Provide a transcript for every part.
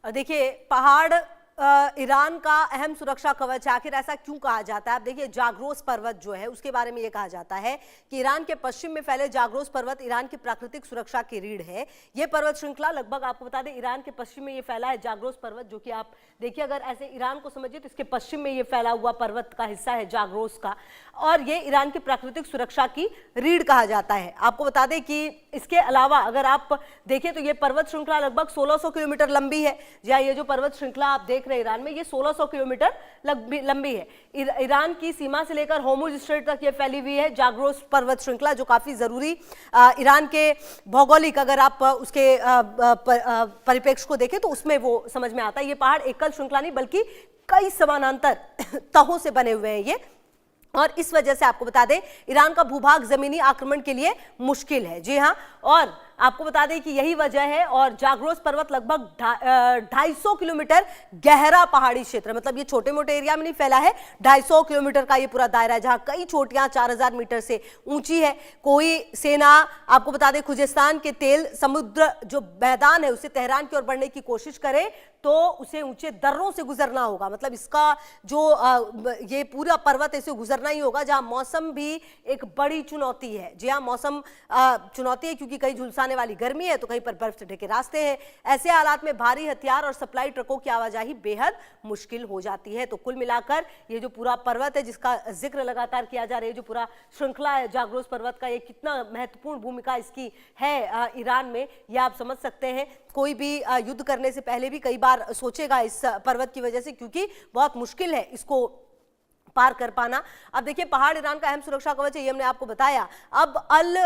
देखिए पहाड़ ईरान का अहम सुरक्षा कवच है। आखिर ऐसा क्यों कहा जाता है? आप देखिए जाग्रोस पर्वत जो है उसके बारे में ये कहा जाता है कि ईरान के पश्चिम में फैले जाग्रोस पर्वत ईरान की प्राकृतिक सुरक्षा की रीढ़ है। ये पर्वत श्रृंखला लगभग आपको बता दें ईरान के पश्चिम में ये फैला है जाग्रोस पर्वत, जो कि आप देखिए अगर ऐसे ईरान को समझिए तो इसके पश्चिम में ये फैला हुआ पर्वत का हिस्सा है जाग्रोस का, और ये ईरान की प्राकृतिक सुरक्षा की रीढ़ कहा जाता है। आपको बता दें कि इसके अलावा अगर आप देखें तो ये पर्वत श्रृंखला लगभग 1600 किलोमीटर लंबी है। जी हाँ, ये जो पर्वत श्रृंखला आप देख रहे हैं ईरान में, ये 1600 किलोमीटर लंबी है। ईरान की सीमा से लेकर होर्मुज स्ट्रेट तक ये फैली हुई है जाग्रोस पर्वत श्रृंखला, जो काफी जरूरी ईरान के भौगोलिक अगर आप उसके परिप्रेक्ष्य को देखें तो उसमें वो समझ में आता है। ये पहाड़ एकल श्रृंखला नहीं बल्कि कई समानांतर तहों से बने हुए हैं ये, और इस वजह से आपको बता दें ईरान का भूभाग जमीनी आक्रमण के लिए मुश्किल है। जी हाँ, और आपको बता दें कि यही वजह है। और जाग्रोस पर्वत लगभग 250 किलोमीटर गहरा पहाड़ी क्षेत्र, मतलब ये छोटे मोटे एरिया में नहीं फैला है, 250 किलोमीटर का ये पूरा दायरा है, जहां कई चोटियां 4000 मीटर से ऊंची है। कोई सेना आपको बता दें खुजेस्तान के तेल समुद्र जो मैदान है उससे तेहरान की ओर बढ़ने की कोशिश करे तो उसे ऊंचे दर्रों से गुजरना होगा। मतलब इसका जो ये पूरा पर्वत ऐसे गुजरना ही होगा, जहां मौसम भी एक बड़ी चुनौती है। जी हाँ, मौसम चुनौती है क्योंकि कहीं झुलसाने वाली गर्मी है तो कहीं पर बर्फ से ढके रास्ते हैं। ऐसे हालात में भारी हथियार और सप्लाई ट्रकों की आवाजाही बेहद मुश्किल हो जाती है। तो कुल मिलाकर ये जो पूरा पर्वत है जिसका जिक्र लगातार किया जा रहा है, जो पूरा श्रृंखला है जाग्रोस पर्वत का, ये कितना महत्वपूर्ण भूमिका इसकी है ईरान में, ये आप समझ सकते हैं। कोई भी युद्ध करने से पहले भी कई बार सोचेगा इस पर्वत की वजह से, क्योंकि बहुत मुश्किल है इसको पार कर पाना। अब देखिए पहाड़ ईरान का अहम सुरक्षा कवच है, ये हमने आपको बताया। अब अल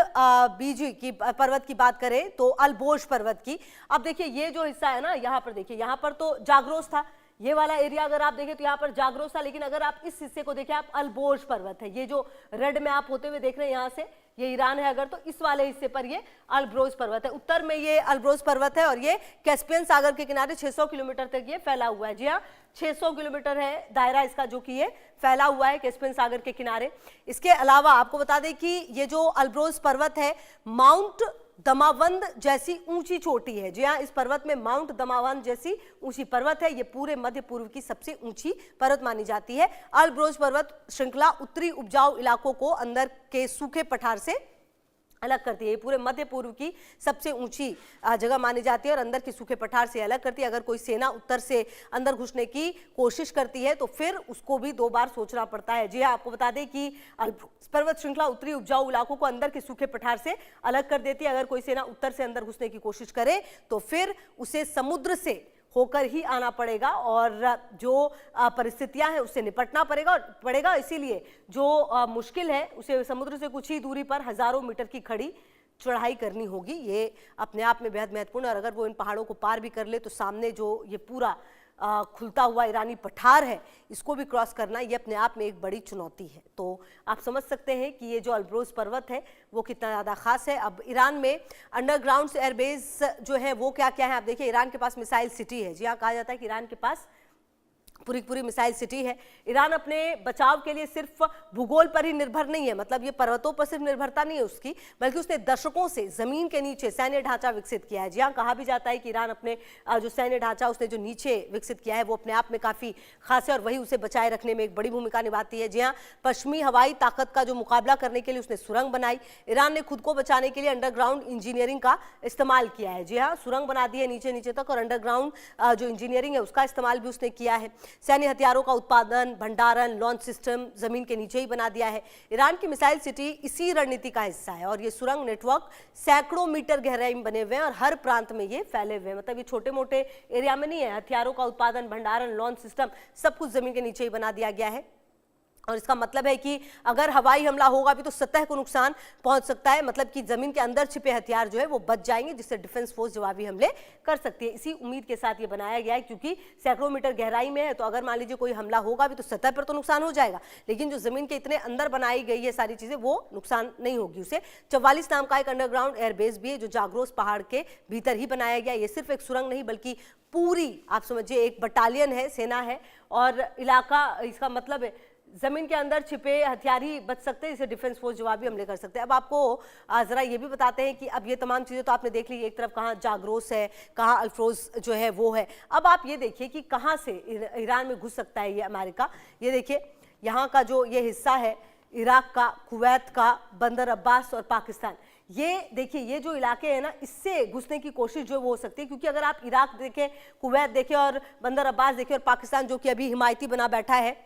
बीजी की पर्वत की बात करें तो अल-बोश पर्वत की, अब देखिए ये जो हिस्सा है ना, यहाँ पर देखिए, यहाँ पर तो जाग्रोस था, ये वाला एरिया अगर आप देखें तो यहाँ पर जाग्रोस था, लेकिन अगर आप इस हिस्से को देखें, आप अल-बोश पर्वत है, ये जो रेड में आप होते हुए देख रहे हैं यहाँ से, ये ईरान है अगर, तो इस वाले हिस्से पर ये अल्ब्रोज पर्वत है। उत्तर में ये अल्ब्रोज पर्वत है और ये कैस्पियन सागर के किनारे 600 किलोमीटर तक ये फैला हुआ है। जी हाँ, 600 किलोमीटर है दायरा इसका, जो कि ये फैला हुआ है कैस्पियन सागर के किनारे। इसके अलावा आपको बता दें कि ये जो अल्ब्रोज पर्वत है माउंट दमावंद जैसी ऊंची चोटी है। जी हाँ, इस पर्वत में माउंट दमावंद जैसी ऊंची पर्वत है। ये पूरे मध्य पूर्व की सबसे ऊंची पर्वत मानी जाती है। अल्ब्रोज पर्वत श्रृंखला उत्तरी उपजाऊ इलाकों को अंदर के सूखे पठार से अलग करती है। ये पूरे मध्य पूर्व की सबसे ऊंची जगह मानी जाती है और अंदर के सूखे पठार से अलग करती है। अगर कोई सेना उत्तर से अंदर घुसने की कोशिश करती है तो फिर उसको भी 2 बार सोचना पड़ता है। जी हाँ, आपको बता दें कि पर्वत श्रृंखला उत्तरी उपजाऊ इलाकों को अंदर के सूखे पठार से अलग कर देती है। अगर कोई सेना उत्तर से अंदर घुसने की कोशिश करे तो फिर उसे समुद्र से होकर ही आना पड़ेगा और जो परिस्थितियां हैं उससे निपटना पड़ेगा। इसीलिए जो मुश्किल है उसे समुद्र से कुछ ही दूरी पर हजारों मीटर की खड़ी चढ़ाई करनी होगी। ये अपने आप में बेहद महत्वपूर्ण है और अगर वो इन पहाड़ों को पार भी कर ले तो सामने जो ये पूरा खुलता हुआ ईरानी पठार है इसको भी क्रॉस करना ये अपने आप में एक बड़ी चुनौती है। तो आप समझ सकते हैं कि ये जो अल्ब्रोज पर्वत है वो कितना ज़्यादा खास है। अब ईरान में अंडरग्राउंड एयरबेस जो है वो क्या क्या है आप देखिए। ईरान के पास मिसाइल सिटी है। जी हाँ, कहा जाता है कि ईरान के पास पूरी मिसाइल सिटी है। ईरान अपने बचाव के लिए सिर्फ भूगोल पर ही निर्भर नहीं है, मतलब ये पर्वतों पर सिर्फ निर्भरता नहीं है उसकी, बल्कि उसने दशकों से जमीन के नीचे सैन्य ढांचा विकसित किया है। जी हाँ, कहा भी जाता है कि ईरान अपने जो सैन्य ढांचा उसने जो नीचे विकसित किया है वो अपने आप में काफी खास है और वही उसे बचाए रखने में एक बड़ी भूमिका निभाती है। जी हाँ, पश्चिमी हवाई ताकत का जो मुकाबला करने के लिए उसने सुरंग बनाई। ईरान ने खुद को बचाने के लिए अंडरग्राउंड इंजीनियरिंग का इस्तेमाल किया है। जी हाँ, सुरंग बना दी है नीचे तक और अंडरग्राउंड जो इंजीनियरिंग है उसका इस्तेमाल भी उसने किया है। सैन्य हथियारों का उत्पादन, भंडारण, लॉन्च सिस्टम जमीन के नीचे ही बना दिया है। ईरान की मिसाइल सिटी इसी रणनीति का हिस्सा है और ये सुरंग नेटवर्क सैकड़ों मीटर गहराई में बने हुए हैं और हर प्रांत में ये फैले हुए हैं। मतलब ये छोटे मोटे एरिया में नहीं है। हथियारों का उत्पादन, भंडारण, लॉन्च सिस्टम सब कुछ जमीन के नीचे ही बना दिया गया है और इसका मतलब है कि अगर हवाई हमला होगा भी तो सतह को नुकसान पहुंच सकता है। मतलब कि जमीन के अंदर छिपे हथियार जो है वो बच जाएंगे, जिससे डिफेंस फोर्स जवाबी हमले कर सकती है। इसी उम्मीद के साथ ये बनाया गया है क्योंकि सैकड़ों मीटर गहराई में है, तो अगर मान लीजिए कोई हमला होगा भी तो सतह पर तो नुकसान हो जाएगा, लेकिन जो जमीन के इतने अंदर बनाई गई है सारी चीजें वो नुकसान नहीं होगी उसे। 44 नाम का एक अंडरग्राउंड एयरबेस भी है जो जाग्रोस पहाड़ के भीतर ही बनाया गया। ये सिर्फ एक सुरंग नहीं बल्कि पूरी आप समझिए एक बटालियन है, सेना है और इलाका, इसका मतलब है जमीन के अंदर छिपे हथियार ही बच सकते हैं, इसे डिफेंस फोर्स जवाबी हमले कर सकते हैं। अब आपको जरा ये भी बताते हैं कि अब ये तमाम चीजें तो आपने देख ली, एक तरफ कहाँ जागरोस है, कहाँ अल्फ्रोज जो है वो है। अब आप ये देखिए कि कहाँ से ईरान में घुस सकता है ये अमेरिका। ये देखिए यहाँ का जो ये हिस्सा है इराक का, कुवैत का, बंदर अब्बास और पाकिस्तान, ये देखिए ये जो इलाके हैं ना, इससे घुसने की कोशिश जो वो हो सकती है। क्योंकि अगर आप इराक देखें, कुवैत देखें और बंदर अब्बास देखें और पाकिस्तान जो कि अभी हिमायती बना बैठा है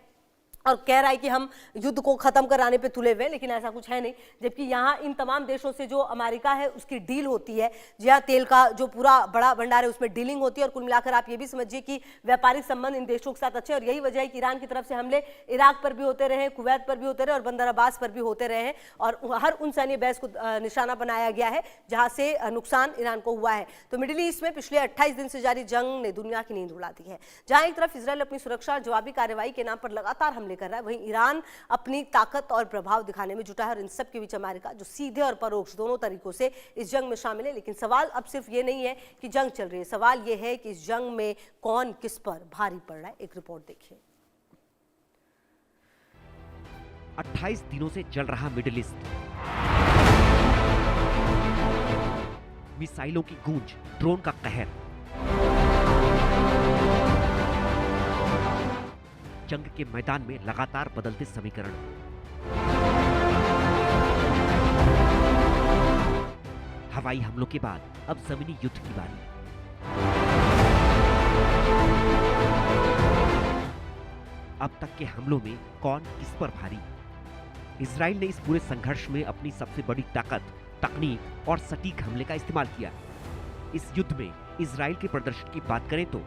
और कह रहा है कि हम युद्ध को खत्म कराने पे तुले हुए, लेकिन ऐसा कुछ है नहीं। जबकि यहाँ इन तमाम देशों से जो अमेरिका है उसकी डील होती है, जहाँ तेल का जो पूरा बड़ा भंडार है उसमें डीलिंग होती है। और कुल मिलाकर आप ये भी समझिए कि व्यापारिक संबंध इन देशों के साथ अच्छे, और यही वजह है कि ईरान की तरफ से हमले इराक पर भी होते रहे, कुवैत पर भी होते रहे और बंदर अब्बास पर भी होते रहे हैं। और हर उन सैन्य बेस को निशाना बनाया गया है जहाँ से नुकसान ईरान को हुआ है। तो मिडिल ईस्ट में पिछले 28 दिन से जारी जंग ने दुनिया की नींद उड़ा दी है। जहाँ एक तरफ इसराइल अपनी सुरक्षा और जवाबी कार्रवाई के नाम पर लगातार हमले कर रहा है, वहीं ईरान अपनी ताकत और प्रभाव दिखाने में जुटा है। और इन सब के बीच अमेरिका जो सीधे और परोक्ष दोनों तरीकों से इस जंग में शामिल है। लेकिन सवाल अब सिर्फ ये नहीं है कि जंग चल रही है, सवाल ये है कि इस जंग में कौन किस पर भारी पड़ रहा है। एक रिपोर्ट देखिए। 28 दिनों से चल रहा मिडिल ईस्ट, मिसाइलों की गूंज, ड्रोन का कहर, जंग के मैदान में लगातार बदलते समीकरण, हवाई हमलों के बाद अब जमीनी युद्ध की बारी। अब तक के हमलों में कौन किस पर भारी? इजराइल ने इस पूरे संघर्ष में अपनी सबसे बड़ी ताकत, तकनीक और सटीक हमले का इस्तेमाल किया। इस युद्ध में इजराइल के प्रदर्शन की बात करें तो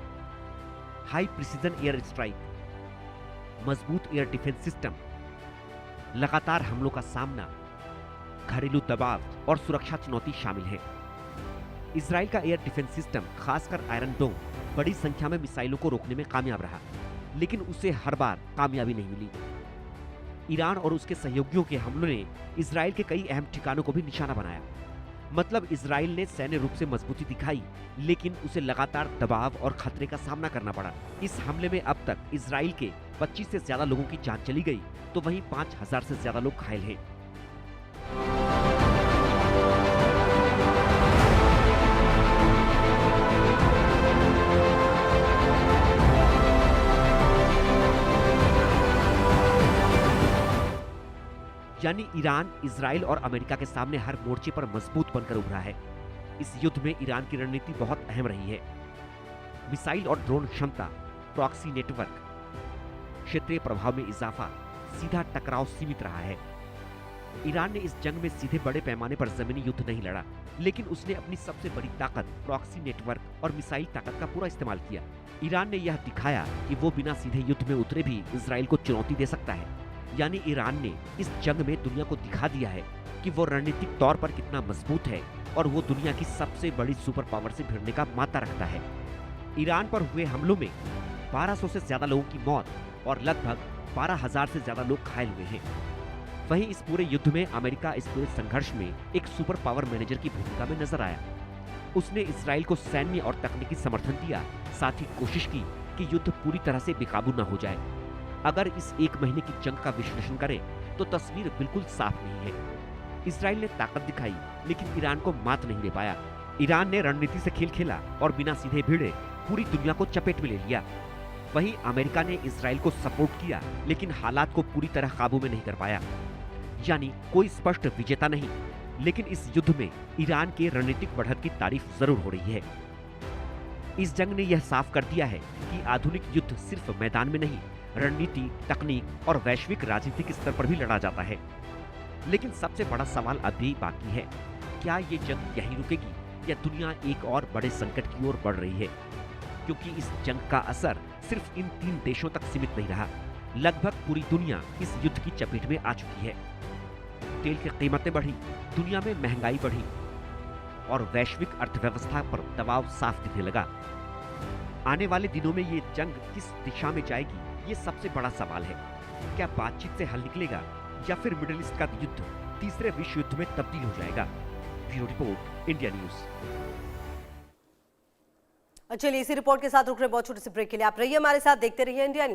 हाई प्रिसीजन एयर स्ट्राइक, मजबूत एयर डिफेंस सिस्टम, लगातार हमलों का सामना, घरेलू दबाव और सुरक्षा चुनौती शामिल है। इजराइल का एयर डिफेंस सिस्टम, खासकर आयरन डोम, बड़ी संख्या में मिसाइलों को रोकने में कामयाब रहा, लेकिन उसे हर बार कामयाबी नहीं मिली। ईरान और उसके सहयोगियों के हमलों ने इजराइल के कई अहम ठिकानों को भी निशाना बनाया। मतलब इजराइल ने सैन्य रूप से मजबूती दिखाई, लेकिन उसे लगातार दबाव और खतरे का सामना करना पड़ा। इस हमले में अब तक इजराइल के 25 से ज्यादा लोगों की जान चली गई, तो वहीं 5000 से ज्यादा लोग घायल हैं। यानी ईरान, इजराइल और अमेरिका के सामने हर मोर्चे पर मजबूत बनकर उभरा है। इस युद्ध में ईरान की रणनीति बहुत अहम रही है। मिसाइल और ड्रोन क्षमता, प्रॉक्सी नेटवर्क, क्षेत्रीय प्रभाव में इजाफा, सीधा टकराव सीमित रहा है। ईरान ने इस जंग में सीधे बड़े पैमाने पर जमीनी युद्ध नहीं लड़ा, लेकिन उसने अपनी सबसे बड़ी ताकत, प्रॉक्सी नेटवर्क और मिसाइल ताकत का पूरा इस्तेमाल किया। ईरान ने यह दिखाया कि वो बिना सीधे युद्ध में उतरे भी इजराइल को चुनौती दे सकता है। यानी ईरान ने इस जंग में दुनिया को दिखा दिया है कि वो रणनीतिक तौर पर कितना मजबूत है और वो दुनिया की सबसे बड़ी सुपर पावर से भिड़ने का माता रखता है। ईरान पर हुए हमलों में 1200 से ज्यादा लोगों की मौत और लगभग 12,000 से ज्यादा लोग घायल हुए हैं। वहीं इस पूरे युद्ध में अमेरिका इस पूरे संघर्ष में एक सुपर पावर मैनेजर की भूमिका में नजर आया। उसने इजराइल को सैन्य और तकनीकी समर्थन दिया, साथ ही कोशिश की कि युद्ध पूरी तरह से बेकाबू न हो जाए। अगर इस एक महीने की जंग का विश्लेषण करें तो तस्वीर बिल्कुल साफ नहीं है। इजराइल ने ताकत दिखाई, लेकिन ईरान को मात नहीं दे पाया। ईरान ने रणनीति से खेल खेला और बिना सीधे भिड़े पूरी दुनिया को चपेट में ले लिया। वहीं अमेरिका ने इजराइल को सपोर्ट किया, लेकिन हालात को पूरी तरह काबू में नहीं कर पाया। यानी कोई स्पष्ट विजेता नहीं, लेकिन इस युद्ध में ईरान के रणनीतिक बढ़त की तारीफ जरूर हो रही है। इस जंग ने यह साफ कर दिया है कि आधुनिक युद्ध सिर्फ मैदान में नहीं, रणनीति, तकनीक और वैश्विक राजनीतिक स्तर पर भी लड़ा जाता है। लेकिन सबसे बड़ा सवाल अभी बाकी है, क्या ये जंग यहीं रुकेगी या दुनिया एक और बड़े संकट की ओर बढ़ रही है? क्योंकि इस जंग का असर सिर्फ इन 3 देशों तक सीमित नहीं रहा, लगभग पूरी दुनिया इस युद्ध की चपेट में आ चुकी है। तेल की कीमतें बढ़ी, दुनिया में महंगाई बढ़ी और वैश्विक अर्थव्यवस्था पर दबाव साफ दिखने लगा। आने वाले दिनों में ये जंग किस दिशा में जाएगी, ये सबसे बड़ा सवाल है। क्या बातचीत से हल निकलेगा या फिर मिडिल ईस्ट का युद्ध तीसरे विश्व युद्ध में तब्दील हो जाएगा? Bureau report, India news. चलिए इसी रिपोर्ट के साथ रुक रहे बहुत छोटे से ब्रेक के लिए। आप रहिए हमारे साथ, देखते रहिए इंडिया न्यूज।